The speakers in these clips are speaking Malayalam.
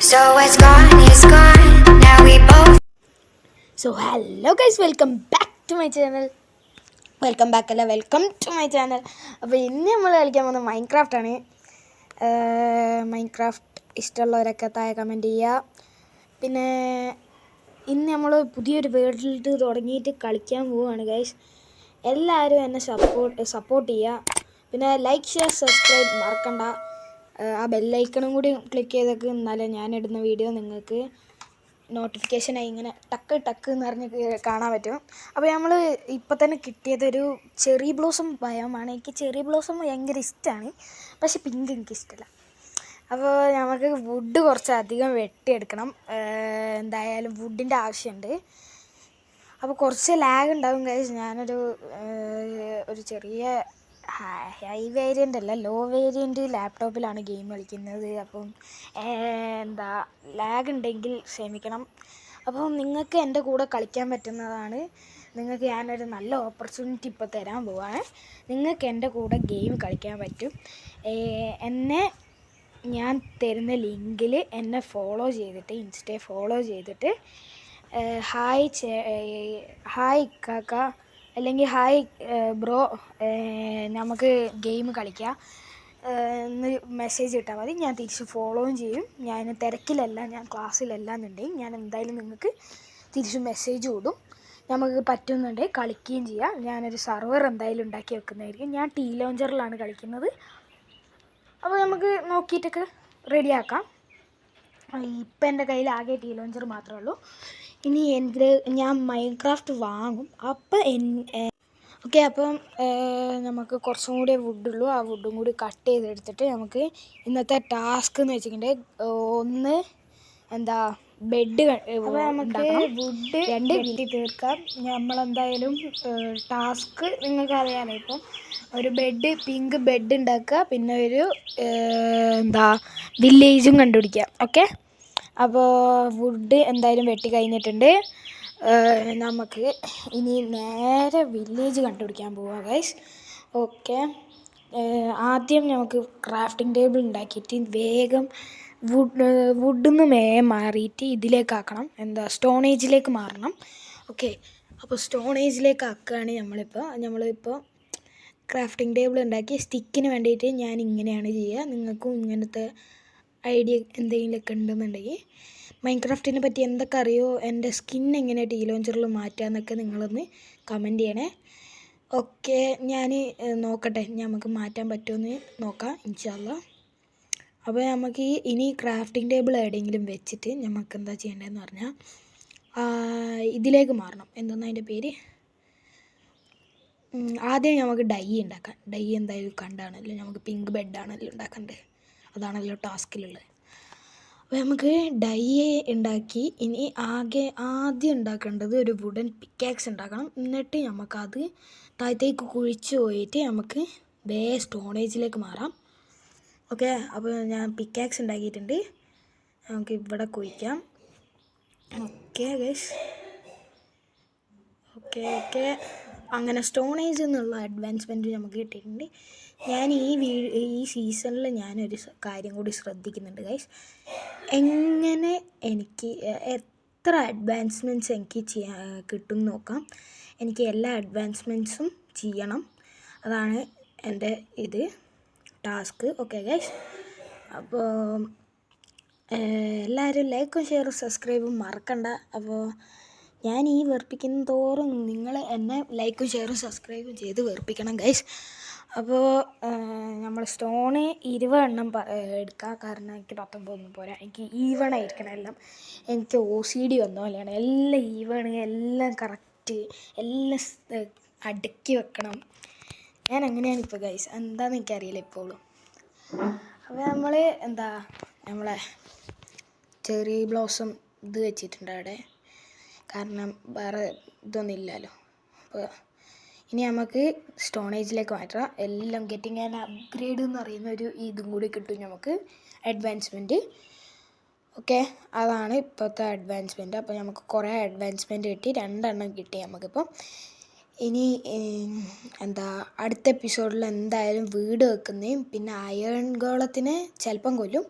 So what's gone is gone. Now we both. So hello guys, welcome back to my channel. Welcome to my channel. അപ്പോൾ ഇന്ന് നമ്മൾ കളിക്കാൻ പോകുന്നത് മൈൻക്രാഫ്റ്റാണ്. മൈൻക്രാഫ്റ്റ് ഇഷ്ടമുള്ളവരൊക്കെ താഴെ കമൻറ്റ് ചെയ്യുക. പിന്നെ ഇന്ന് നമ്മൾ പുതിയൊരു വേൾഡ് തുടങ്ങിയിട്ട് കളിക്കാൻ പോവുകയാണ് ഗൈസ്. എല്ലാവരും എന്നെ സപ്പോർട്ട് ചെയ്യുക. പിന്നെ ലൈക്ക്, ഷെയർ, സബ്സ്ക്രൈബ് മറക്കണ്ട. ആ ബെല്ലൈക്കണും കൂടി ക്ലിക്ക് ചെയ്തേക്ക്, എന്നാലേ ഞാനിടുന്ന വീഡിയോ നിങ്ങൾക്ക് നോട്ടിഫിക്കേഷനായി ഇങ്ങനെ ടക്ക് എന്ന് പറഞ്ഞ് കാണാൻ പറ്റും. അപ്പോൾ നമ്മൾ ഇപ്പം തന്നെ കിട്ടിയതൊരു ചെറി ബ്ലോസം ഭയമാണ്. എനിക്ക് ചെറി ബ്ലോസം ഭയങ്കര ഇഷ്ടമാണ്, പക്ഷെ പിങ്ക് എനിക്കിഷ്ടമല്ല. അപ്പോൾ നമുക്ക് വുഡ് കുറച്ചധികം വെട്ടിയെടുക്കണം. എന്തായാലും വുഡിൻ്റെ ആവശ്യമുണ്ട്. അപ്പോൾ കുറച്ച് ലാഗ് ഉണ്ടാകും ഗൈസ്. ഞാനൊരു ചെറിയ ഹൈ വേരിയൻ്റ് അല്ല, ലോ വേരിയൻ്റ് ലാപ്ടോപ്പിലാണ് ഗെയിം കളിക്കുന്നത്. അപ്പം ലാഗ് ഉണ്ടെങ്കിൽ ക്ഷമിക്കണം. അപ്പം നിങ്ങൾക്ക് എൻ്റെ കൂടെ കളിക്കാൻ പറ്റുന്നതാണ്. നിങ്ങൾക്ക് ഞാനൊരു നല്ല ഓപ്പർച്യൂണിറ്റി ഇപ്പോൾ തരാൻ പോവാണ്. നിങ്ങൾക്ക് എൻ്റെ കൂടെ ഗെയിം കളിക്കാൻ പറ്റും. ഞാൻ തരുന്ന ലിങ്കിൽ എന്നെ ഫോളോ ചെയ്തിട്ട്, ഇൻസ്റ്റയെ ഫോളോ ചെയ്തിട്ട് ഹായ് കാക്ക അല്ലെങ്കിൽ ഹായ് ബ്രോ, നമുക്ക് ഗെയിം കളിക്കാം എന്ന് മെസ്സേജ് ഇട്ടാൽ മതി. ഞാൻ തിരിച്ച് ഫോളോയും ചെയ്യും. ഞാൻ തിരക്കിലല്ല, ഞാൻ ക്ലാസ്സിലല്ല എന്നുണ്ടെങ്കിൽ ഞാൻ എന്തായാലും നിങ്ങൾക്ക് തിരിച്ച് മെസ്സേജ് വിടും. നമുക്ക് പറ്റുന്നുണ്ടെങ്കിൽ കളിക്കുകയും ചെയ്യാം. ഞാനൊരു സർവർ എന്തായാലും ഉണ്ടാക്കി വെക്കുന്നതായിരിക്കും. ഞാൻ ടീ ലോഞ്ചറിലാണ് കളിക്കുന്നത്. അപ്പോൾ നമുക്ക് നോക്കിയിട്ടൊക്കെ റെഡിയാക്കാം. ഇപ്പം എൻ്റെ കയ്യിൽ ആകെ ടീ ലോഞ്ചർ മാത്രമേ ഉള്ളൂ. ഇനി ഞാൻ മൈൻക്രാഫ്റ്റ് വാങ്ങും. അപ്പം ഓക്കെ, അപ്പം നമുക്ക് കുറച്ചും കൂടി വുഡുള്ളൂ. ആ വുഡും കൂടി കട്ട് ചെയ്തെടുത്തിട്ട് നമുക്ക് ഇന്നത്തെ ടാസ്ക് എന്ന് വെച്ചിട്ടുണ്ടെങ്കിൽ ബെഡ്. അപ്പോൾ നമുക്ക് വുഡ് 2 വെട്ടി തീർക്കാം. നമ്മളെന്തായാലും ടാസ്ക് നിങ്ങൾക്ക് അറിയാമല്ലോ. ഇപ്പം ഒരു പിങ്ക് ബെഡ് ഉണ്ടാക്കുക, പിന്നെ ഒരു വില്ലേജും കണ്ടുപിടിക്കുക. ഓക്കെ, അപ്പോൾ വുഡ് എന്തായാലും വെട്ടി കഴിഞ്ഞിട്ടുണ്ട്. നമുക്ക് ഇനി നേരെ വില്ലേജ് കണ്ടുപിടിക്കാൻ പോവാം ഗൈസ്. ഓക്കെ, ആദ്യം നമുക്ക് ക്രാഫ്റ്റിംഗ് ടേബിൾ ഉണ്ടാക്കിയിട്ട് വേഗം വുഡിൽ നിന്ന് മാറിയിട്ട് ഇതിലേക്കാക്കണം. സ്റ്റോൺ ഏജിലേക്ക് മാറണം. ഓക്കെ, അപ്പോൾ സ്റ്റോൺ ഏജിലേക്ക് ആക്കുകയാണ് നമ്മളിപ്പോൾ ക്രാഫ്റ്റിംഗ് ടേബിൾ ഉണ്ടാക്കി. സ്റ്റിക്കിന് വേണ്ടിയിട്ട് ഞാൻ ഇങ്ങനെയാണ് ചെയ്യുക. നിങ്ങൾക്കും ഇങ്ങനത്തെ ഐഡിയ എന്തെങ്കിലുമൊക്കെ ഉണ്ടെന്നുണ്ടെങ്കിൽ, മൈൻക്രാഫ്റ്റിനെ പറ്റി എന്തൊക്കെ അറിയോ, എൻ്റെ സ്കിൻ എങ്ങനെ ടീ ലോഞ്ചറിൽ മാറ്റുക എന്നൊക്കെ നിങ്ങളൊന്ന് കമൻറ്റ് ചെയ്യണേ. ഓക്കെ, ഞാൻ നോക്കട്ടെ നമുക്ക് മാറ്റാൻ പറ്റുമെന്ന് നോക്കാം ഇൻഷാ അല്ലാഹ്. അപ്പോൾ നമുക്ക് ഇനി ക്രാഫ്റ്റിംഗ് ടേബിൾ എവിടെയെങ്കിലും വെച്ചിട്ട് നമുക്ക് എന്താ ചെയ്യേണ്ടതെന്ന് പറഞ്ഞാൽ ഇതിലേക്ക് മാറണം. എന്തെന്ന് അതിൻ്റെ പേര്? ആദ്യം നമുക്ക് ഡൈ ഉണ്ടാക്കാം. ഡൈ എന്തായാലും കണ്ടാണല്ലോ, നമുക്ക് പിങ്ക് ബെഡാണല്ലോ ഉണ്ടാക്കേണ്ടത്. അതാണല്ലോ ടാസ്കിലുള്ളത്. അപ്പോൾ നമുക്ക് ഡൈ ഉണ്ടാക്കി ഇനി ആദ്യം ഉണ്ടാക്കേണ്ടത് ഒരു വുഡൻ പിക്കാക്സ് ഉണ്ടാക്കണം. എന്നിട്ട് നമുക്കത് താഴത്തേക്ക് കുഴിച്ച് പോയിട്ട് നമുക്ക് സ്റ്റോണേജിലേക്ക് മാറാം. ഓക്കെ, അപ്പോൾ ഞാൻ പിക്കാക്സ് ഉണ്ടാക്കിയിട്ടുണ്ട്. നമുക്ക് ഇവിടെ കുഴിക്കാം. ഓക്കെ ഗൈസ്, ഓക്കെ അങ്ങനെ സ്റ്റോണേജ് എന്നുള്ള അഡ്വാൻസ്മെൻറ്റ് നമുക്ക് കിട്ടിയിട്ടുണ്ട്. ഞാൻ ഈ സീസണിൽ ഞാനൊരു കാര്യം കൂടി ശ്രദ്ധിക്കുന്നുണ്ട് ഗൈസ്. എങ്ങനെ എനിക്ക് എത്ര അഡ്വാൻസ്മെൻറ്റ്സ് എനിക്ക് കിട്ടും നോക്കാം. എനിക്ക് എല്ലാ അഡ്വാൻസ്മെൻറ്റ്സും ചെയ്യണം. അതാണ് എൻ്റെ ടാസ്ക്. ഓക്കെ ഗൈസ്, അപ്പോൾ എല്ലാവരും ലൈക്കും ഷെയറും സബ്സ്ക്രൈബും മറക്കണ്ട. അപ്പോൾ ഞാൻ ഈ വെറുപ്പിക്കുന്ന തോറും നിങ്ങൾ എന്നെ ലൈക്കും ഷെയറും സബ്സ്ക്രൈബും ചെയ്ത് വെറുപ്പിക്കണം ഗൈസ്. അപ്പോൾ നമ്മൾ സ്റ്റോണ് 20 എണ്ണം എടുക്കുക. കാരണം എനിക്ക് 19 പോരാ, എനിക്ക് ഈവണായിരിക്കണം എല്ലാം. എനിക്ക് OCD വന്ന പോലെയാണ്. എല്ലാം ഈവണ്, എല്ലാം കറക്റ്റ്, എല്ലാം അടുക്കി വെക്കണം. ഞാൻ അങ്ങനെയാണ് ഇപ്പോൾ ഗൈസ്. എന്താണെന്ന് എനിക്കറിയില്ല ഇപ്പോഴും. അപ്പോൾ നമ്മളെ ചെറി ബ്ലോസം വെച്ചിട്ടുണ്ട് അവിടെ, കാരണം വേറെ ഇതൊന്നും ഇല്ലല്ലോ. അപ്പോൾ ഇനി നമുക്ക് സ്റ്റോണേജിലേക്ക് മാറ്റാം. എല്ലാം ഗെറ്റിംഗ് ആൻഡ് അപ്ഗ്രേഡ് എന്ന് പറയുന്ന ഒരു ഇതും കൂടി കിട്ടും നമുക്ക്, അഡ്വാൻസ്മെൻറ്റ്. ഓക്കെ, അതാണ് ഇപ്പോഴത്തെ അഡ്വാൻസ്മെൻറ്റ്. അപ്പോൾ നമുക്ക് കുറേ അഡ്വാൻസ്മെൻറ്റ് കിട്ടി, 2 എണ്ണം കിട്ടി നമുക്കിപ്പോൾ. ഇനി അടുത്ത എപ്പിസോഡിൽ എന്തായാലും വീട് വെക്കുന്നതും പിന്നെ അയൺ ഗോളത്തിനെ ചിലപ്പം കൊല്ലും.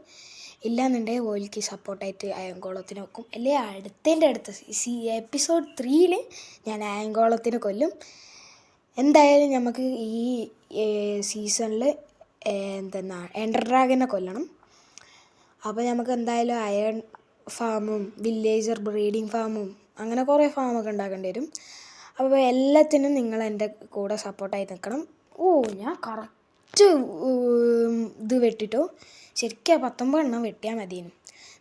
ഇല്ലാന്നുണ്ടെങ്കിൽ ഓയിൽക്ക് സപ്പോർട്ടായിട്ട് അയങ്കോളത്തിന് വെക്കും. അല്ലെങ്കിൽ അടുത്ത എപ്പിസോഡ് 3 ഞാൻ അയങ്കോളത്തിന് കൊല്ലും. എന്തായാലും നമുക്ക് ഈ സീസണിൽ എൻഡർ ഡ്രാഗനെ കൊല്ലണം. അപ്പോൾ നമുക്ക് എന്തായാലും അയൺ ഫാമും വില്ലേജർ ബ്രീഡിങ് ഫാമും അങ്ങനെ കുറേ ഫാമൊക്കെ ഉണ്ടാക്കേണ്ടി വരും. അപ്പോൾ എല്ലാത്തിനും നിങ്ങൾ എൻ്റെ കൂടെ സപ്പോർട്ടായി നിൽക്കണം. ഞാൻ കറക്റ്റ് ഇത് വെട്ടിട്ടോ. ശരിക്കും 19 എണ്ണം വെട്ടിയാൽ മതിയേനും.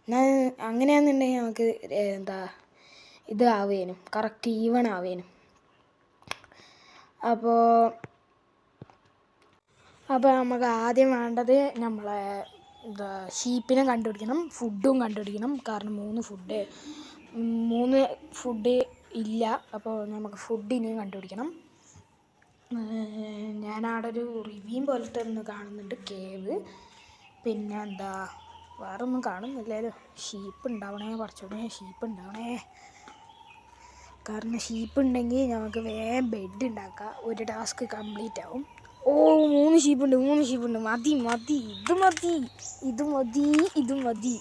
എന്നാൽ അങ്ങനെയാണെന്നുണ്ടെങ്കിൽ നമുക്ക് ഇത് ആവുകയും കറക്റ്റ് ഈവൺ ആവുകയും. അപ്പോൾ നമുക്ക് ആദ്യം വേണ്ടത് നമ്മളെ ഷീപ്പിനെ കണ്ടുപിടിക്കണം, ഫുഡും കണ്ടുപിടിക്കണം. കാരണം 3 ഫുഡ് ഇല്ല. അപ്പോൾ നമുക്ക് ഫുഡ് ഇനിയും കണ്ടുപിടിക്കണം. ഞാനവിടെ ഒരു റിവ്യൂ പോലത്തെ ഒന്ന് കാണുന്നുണ്ട്, കേവ്. പിന്നെ വേറെ ഒന്നും കാണുന്നില്ലല്ലോ. ഷീപ്പ് ഉണ്ടാവണേ, കുറച്ചുകൂടെ ഷീപ്പ് ഉണ്ടാവണേ. കാരണം ഷീപ്പ് ഉണ്ടെങ്കിൽ നമുക്ക് വേഗം ബെഡ് ഉണ്ടാക്കാം, ഒരു ടാസ്ക് കംപ്ലീറ്റ് ആവും. 3 ഷീപ്പുണ്ട്. മതി ഇത് മതി.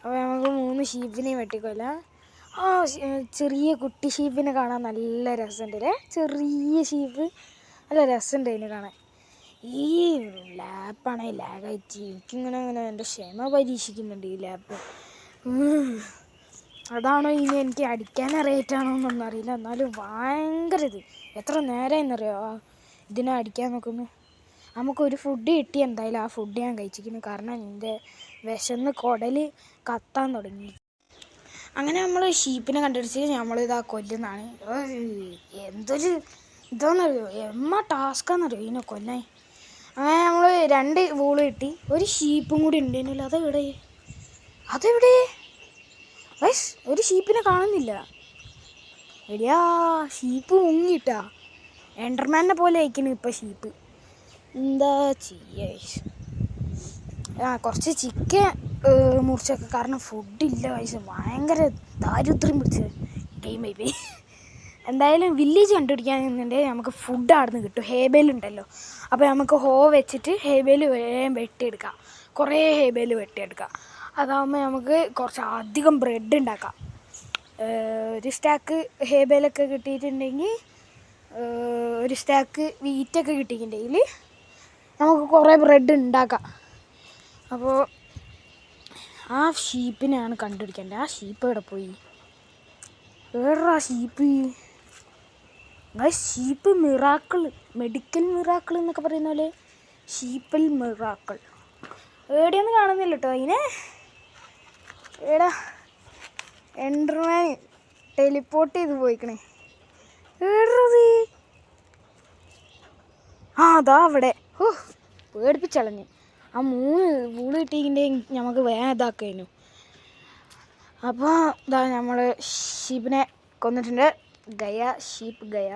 അപ്പോൾ നമുക്ക് 3 ഷീപ്പിനെ വെട്ടിക്കൊല്ലാം. ചെറിയ കുട്ടി ഷീപ്പിനെ കാണാൻ നല്ല രസമുണ്ട്. ചെറിയ ഷീപ്പ് നല്ല രസമുണ്ട് അതിനെ കാണാൻ. ഈ ലാപ്പാണേ ലാഗായിട്ട് എനിക്കിങ്ങനെ എൻ്റെ ക്ഷമ പരീക്ഷിക്കുന്നുണ്ട് ഈ ലാപ്പ്. അതാണോ ഇനി എനിക്ക് അടിക്കാൻ അറിയായിട്ടാണോ എന്നൊന്നും അറിയില്ല. എന്നാലും ഭയങ്കര എത്ര നേരമായെന്നറിയോ ഇതിനെ അടിക്കാൻ നോക്കുന്നു. നമുക്കൊരു ഫുഡ് കിട്ടി. എന്തായാലും ആ ഫുഡ് ഞാൻ കഴിച്ചിരിക്കുന്നു. കാരണം എൻ്റെ വിശന്ന് കുടൽ കത്താൻ തുടങ്ങി. അങ്ങനെ നമ്മൾ ഷീപ്പിനെ കണ്ടുപിടിച്ച് നമ്മളിതാ കൊല്ലുന്നതാണ്. എന്തൊരു ഇതാണെന്നറിയോ, ടാസ്ക്കാണെന്നറിയോ ഇതിനെ കൊല്ലാൻ. അങ്ങനെ നമ്മൾ 2 വൂള് കിട്ടി. ഒരു ഷീപ്പും കൂടി ഉണ്ടേനല്ലോ. അതെവിടെ ഒരു ഷീപ്പിനെ കാണുന്നില്ല. എടിയാ, ഷീപ്പ് മുങ്ങിട്ടാ. എൻഡർമാനെ പോലെ അയക്കണു ഇപ്പം ഷീപ്പ്. എന്താ ചെയ്യേ? കുറച്ച് ചിക്കൻ മുറിച്ചൊക്കെ. കാരണം ഫുഡില്ല വയസ്സ്. ഭയങ്കര ദാരിദ്ര്യം പിടിച്ച് ഗെയിമായി പോയി. എന്തായാലും വില്ലേജ് കണ്ടുപിടിക്കാന്നുണ്ടെങ്കിൽ നമുക്ക് ഫുഡ് അവിടെ നിന്ന് കിട്ടും. ഹേബേലുണ്ടല്ലോ. അപ്പോൾ നമുക്ക് വെച്ചിട്ട് ഹേബേല് വേഗം വെട്ടിയെടുക്കാം. കുറേ ഹേബേല് വെട്ടിയെടുക്കാം. അതാകുമ്പോൾ നമുക്ക് കുറച്ച് അധികം ബ്രെഡ് ഉണ്ടാക്കാം. ഒരു സ്റ്റാക്ക് ഹേബേലൊക്കെ കിട്ടിയിട്ടുണ്ടെങ്കിൽ, ഒരു സ്റ്റാക്ക് വീറ്റൊക്കെ കിട്ടിയിട്ടുണ്ടെങ്കിൽ നമുക്ക് കുറേ ബ്രെഡ് ഉണ്ടാക്കാം. അപ്പോൾ ആ ഷീപ്പിനെയാണ് കണ്ടുപിടിക്കേണ്ടത്. ആ ഷീപ്പ് എവിടെ പോയി? വേറെ sheep sheep miracle, medical miracle എന്നൊക്കെ പറയുന്ന പോലെ ഷീപ്പിൽ മിറാക്കിൾ എവിടെയൊന്നും കാണുന്നില്ല കേട്ടോ അതിനെ. എടാ, എൻഡർമാൻ ടെലിപ്പോർട്ട് ചെയ്ത് പോയിക്കണേ. ഏടത്? അതാ അവിടെ. പേടിപ്പിച്ചളഞ്ഞ്. ആ 3 വൂള് കിട്ടിയിട്ടുണ്ടെങ്കിൽ നമുക്ക് വേഗം ഇതാക്കായിരുന്നു. അപ്പോൾ നമ്മൾ ഷീപ്പിനെ കൊന്നിട്ടുണ്ട്. ഷീപ്പ് ഗയ.